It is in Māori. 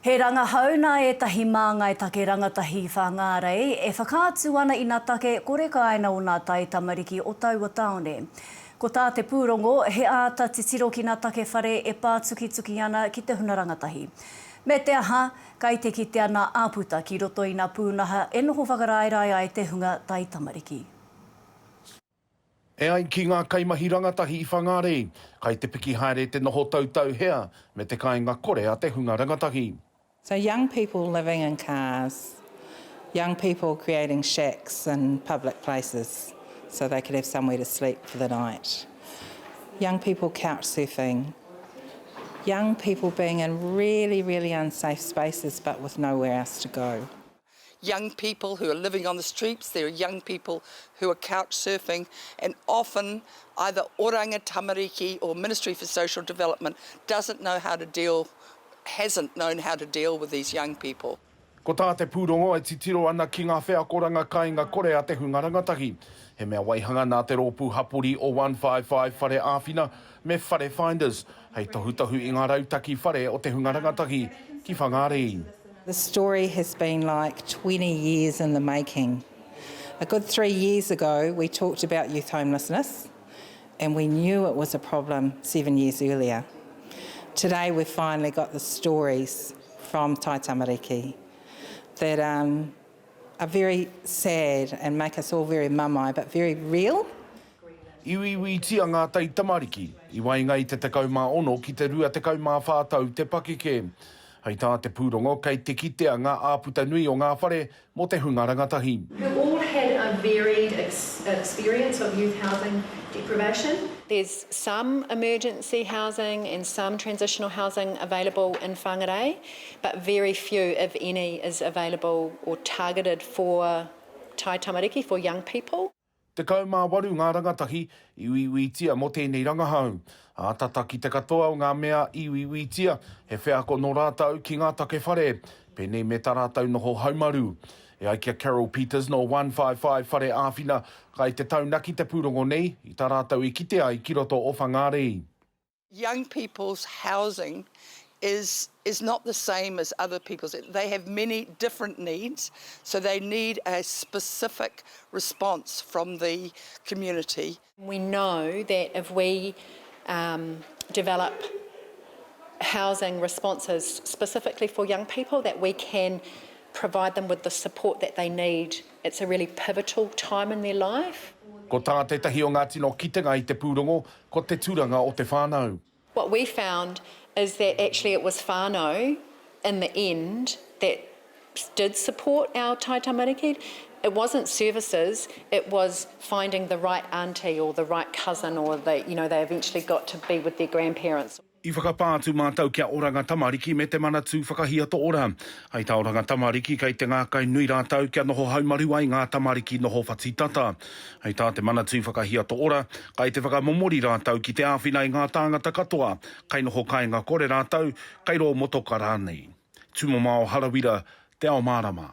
He ranga hauna e tahi māngai take rangatahi Whangārei, e whakaatu ana i nā take koreka aina o nā tai tamariki o taua taone. Ko tā te pūrongo, he āta titiro ki nā take whare e pātuki ana ki te huna rangatahi. Me te aha, kai te kite ana āputa ki roto i nā pūnaha e noho whakaraerai ai te hunga tai tamariki. E ai ki ngā kaimahi rangatahi i Whangārei, kai te piki haere te noho tautau hea, me te kāinga kore a te hunga rangatahi. So young people living in cars, young people creating shacks in public places so they could have somewhere to sleep for the night. Young people couch surfing, young people being in really, really unsafe spaces but with nowhere else to go. Young people who are living on the streets, there are young people who are couch surfing, and often either Oranga Tamariki or Ministry for Social Development hasn't known how to deal with these young people. Ko tā te pūrongo e titiro ana ki ngā whea koranga kāinga kore a te hunga rangatahi. He mea waihanga nā te rōpū hapuri o 155 whare āwhina me whare finders. Hei tahutahu i ngā rautaki whare o te hunga rangatahi ki Whangārei. The story has been like 20 years in the making. A good 3 years ago, we talked about youth homelessness, and we knew it was a problem 7 years earlier. Today, we've finally got the stories from Tai Tamariki that are very sad and make us all very mamai, but very real. Iwi tia ngā tai tamariki, i wainga i te tekau mā ono ki te rua tekau mā whātau te pakeke. Hei tā te pūrongo kei te kitea ngā āputa nui o ngā whare mo te hunga rangatahi. We've all had a varied experience of youth housing deprivation. There's some emergency housing and some transitional housing available in Whangārei, but very few, if any, is available or targeted for tai tamariki, for young people. Te kaumāwaru ngā rangatahi iwi tia mo tēnei rangahau. Ātata ki te katoa o ngā mea iwi tia he wheako no rātau ki ngā take whare. Pēnei me tā rātau noho haumaru. E ai kia Carol Peters no 155 whare āwhina kai te taunaki te pūrongo nei i tā rātau i kitea i ki roto o Whangārei. Young people's housing is not the same as other people's. They have many different needs, so they need a specific response from the community. We know that if we develop housing responses specifically for young people, that we can provide them with the support that they need. It's a really pivotal time in their life. Ko tā te tahi o ngā tino kitenga i te pūrongo, ko te tūranga o te whānau. What we found is that actually it was whānau in the end that did support our tai tamariki. It wasn't services, it was finding the right auntie or the right cousin, or they eventually got to be with their grandparents. I whakapātu mātau kia oranga tamariki me te manatū whakahia to ora. Hei tā oranga tamariki kei te ngākai nui rātau kia noho haumaru ai ngā tamariki noho whatitata. Hei tā te manatū whakahia to ora, kai te whakamomori rātau ki te āwhina i ngā tāngata katoa, kai noho kāinga kore rātau, kai ro motoka rānei. Tūmo mao harawira, te Ao Mārama.